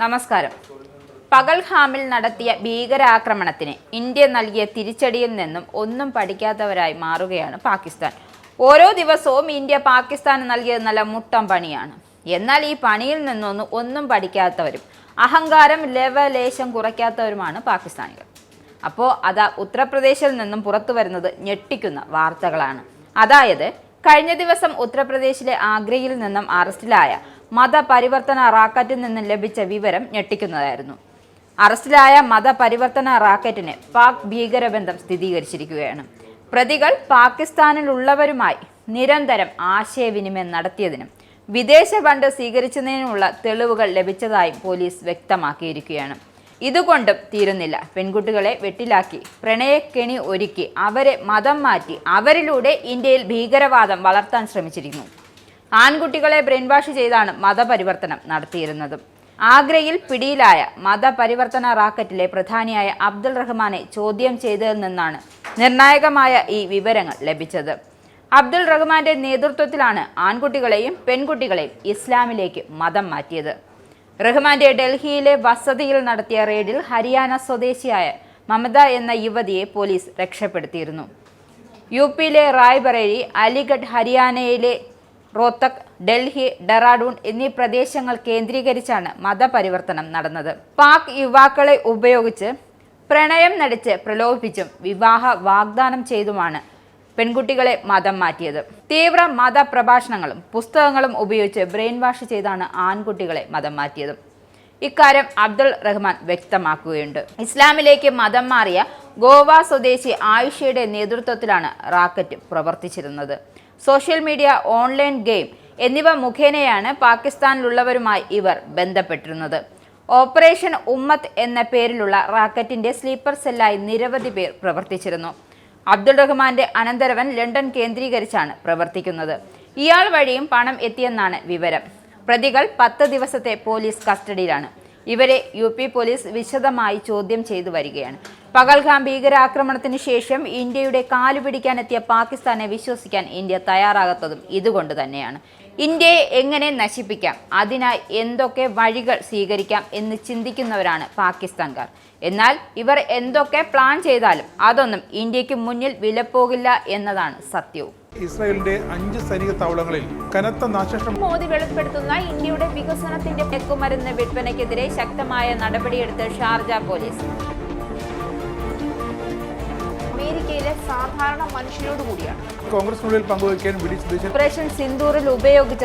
നമസ്കാരം. പകൽഗാമിൽ നടത്തിയ ഭീകരാക്രമണത്തിന് ഇന്ത്യ നൽകിയ തിരിച്ചടിയിൽ നിന്നും ഒന്നും പഠിക്കാത്തവരായി മാറുകയാണ് പാകിസ്ഥാൻ. ഓരോ ദിവസവും ഇന്ത്യ പാകിസ്ഥാന് നൽകിയത് നല്ല മുട്ടം പണിയാണ്. എന്നാൽ ഈ പണിയിൽ നിന്നൊന്നും ഒന്നും പഠിക്കാത്തവരും അഹങ്കാരം ലവലേശം കുറയ്ക്കാത്തവരുമാണ് പാകിസ്ഥാനികൾ. അപ്പോൾ അതാ ഉത്തർപ്രദേശിൽ നിന്നും പുറത്തു വരുന്നത് ഞെട്ടിക്കുന്ന വാർത്തകളാണ്. അതായത് കഴിഞ്ഞ ദിവസം ഉത്തർപ്രദേശിലെ ആഗ്രയിൽ നിന്നും അറസ്റ്റിലായ മതപരിവർത്തന റാക്കറ്റിൽ നിന്നും ലഭിച്ച വിവരം ഞെട്ടിക്കുന്നതായിരുന്നു. അറസ്റ്റിലായ മതപരിവർത്തന റാക്കറ്റിന് പാക് ഭീകരബന്ധം സ്ഥിരീകരിച്ചിരിക്കുകയാണ്. പ്രതികൾ പാകിസ്ഥാനിലുള്ളവരുമായി നിരന്തരം ആശയവിനിമയം നടത്തിയതിനും വിദേശ ഫണ്ട് സ്വീകരിച്ചതിനുമുള്ള തെളിവുകൾ ലഭിച്ചതായും പോലീസ് വ്യക്തമാക്കിയിരിക്കുകയാണ്. ഇതുകൊണ്ടും തീരുന്നില്ല. പെൺകുട്ടികളെ വെട്ടിലാക്കി പ്രണയക്കെണി ഒരുക്കി അവരെ മതം മാറ്റി അവരിലൂടെ ഇന്ത്യയിൽ ഭീകരവാദം വളർത്താൻ ശ്രമിച്ചിരിക്കുന്നു. ആൺകുട്ടികളെ ബ്രെയിൻ വാഷ് ചെയ്താണ് മതപരിവർത്തനം നടത്തിയിരുന്നത്. ആഗ്രയിൽ പിടിയിലായ മതപരിവർത്തന റാക്കറ്റിലെ പ്രധാനിയായ അബ്ദുൾ റഹ്മാനെ ചോദ്യം ചെയ്തതിൽ നിന്നാണ് നിർണായകമായ ഈ വിവരങ്ങൾ ലഭിച്ചത്. അബ്ദുൾ റഹ്മാന്റെ നേതൃത്വത്തിലാണ് ആൺകുട്ടികളെയും പെൺകുട്ടികളെയും ഇസ്ലാമിലേക്ക് മതം മാറ്റിയത്. റഹ്മാന്റെ ഡൽഹിയിലെ വസതിയിൽ നടത്തിയ റെയ്ഡിൽ ഹരിയാന സ്വദേശിയായ മമത എന്ന യുവതിയെ പോലീസ് രക്ഷപ്പെടുത്തിയിരുന്നു. യുപിയിലെ റായ്ബറേലി, അലിഗഡ്, ഹരിയാനയിലെ റോത്തക്, ഡൽഹി, ഡെറാഡൂൺ എന്നീ പ്രദേശങ്ങൾ കേന്ദ്രീകരിച്ചാണ് മതപരിവർത്തനം നടന്നത്. പാക് യുവാക്കളെ ഉപയോഗിച്ച് പ്രണയം നടിച്ച് പ്രലോഭിപ്പിച്ചും വിവാഹ വാഗ്ദാനം ചെയ്തുമാണ് പെൺകുട്ടികളെ മതം മാറ്റിയത്. തീവ്ര മതപ്രഭാഷണങ്ങളും പുസ്തകങ്ങളും ഉപയോഗിച്ച് ബ്രെയിൻ വാഷ് ചെയ്താണ് ആൺകുട്ടികളെ മതം മാറ്റിയത്. ഇക്കാര്യം അബ്ദുൾ റഹ്മാൻ വ്യക്തമാക്കുകയുണ്ട്. ഇസ്ലാമിലേക്ക് മതം മാറിയ ഗോവ സ്വദേശി ആയിഷയുടെ നേതൃത്വത്തിലാണ് റാക്കറ്റ് പ്രവർത്തിച്ചിരുന്നത്. സോഷ്യൽ മീഡിയ, ഓൺലൈൻ ഗെയിം എന്നിവ മുഖേനയാണ് പാകിസ്ഥാനിലുള്ളവരുമായി ഇവർ ബന്ധപ്പെട്ടിരുന്നത്. ഓപ്പറേഷൻ ഉമ്മത്ത് എന്ന പേരിലുള്ള റാക്കറ്റിന്റെ സ്ലീപ്പർ സെല്ലായി നിരവധി പേർ പ്രവർത്തിച്ചിരുന്നു. അബ്ദുൾ റഹ്മാന്റെ അനന്തരവൻ ലണ്ടൻ കേന്ദ്രീകരിച്ചാണ് പ്രവർത്തിക്കുന്നത്. ഇയാൾ വഴിയും പണം എത്തിയെന്നാണ് വിവരം. പ്രതികൾ 10 ദിവസത്തെ പോലീസ് കസ്റ്റഡിയിലാണ്. ഇവരെ UP പോലീസ് വിശദമായി ചോദ്യം ചെയ്തു വരികയാണ്. പകൽഗാം ഭീകരാക്രമണത്തിന് ശേഷം ഇന്ത്യയുടെ കാലുപിടിക്കാനെത്തിയ പാകിസ്ഥാനെ വിശ്വസിക്കാൻ ഇന്ത്യ തയ്യാറാകാത്തതും ഇതുകൊണ്ട് തന്നെയാണ്. ഇന്ത്യയെ എങ്ങനെ നശിപ്പിക്കാം, അതിനായി എന്തൊക്കെ വഴികൾ സ്വീകരിക്കാം എന്ന് ചിന്തിക്കുന്നവരാണ് പാകിസ്ഥാൻകാർ. എന്നാൽ ഇവർ എന്തൊക്കെ പ്ലാൻ ചെയ്താലും അതൊന്നും ഇന്ത്യക്ക് മുന്നിൽ വിലപ്പോകില്ല എന്നതാണ് സത്യവും. ഇസ്രായേലിന്റെ 5 സൈനിക താവളങ്ങളിൽ കനത്ത നാശനഷ്ടം. മോദി വെളിപ്പെടുത്തുന്ന ഇന്ത്യയുടെ വികസനത്തിന്റെ മയക്കുമരുന്ന് വിൽപ്പനയ്ക്കെതിരെ ശക്തമായ നടപടിയെടുത്ത് ഷാർജ പോലീസ്. അമേരിക്കയിലെ സാധാരണ മനുഷ്യരോട് കൂടിയാണ് കോൺഗ്രസിനുള്ളിൽ പങ്കുവയ്ക്കാൻ ഓപ്പറേഷൻ സിന്ദൂറിൽ ഉപയോഗിച്ച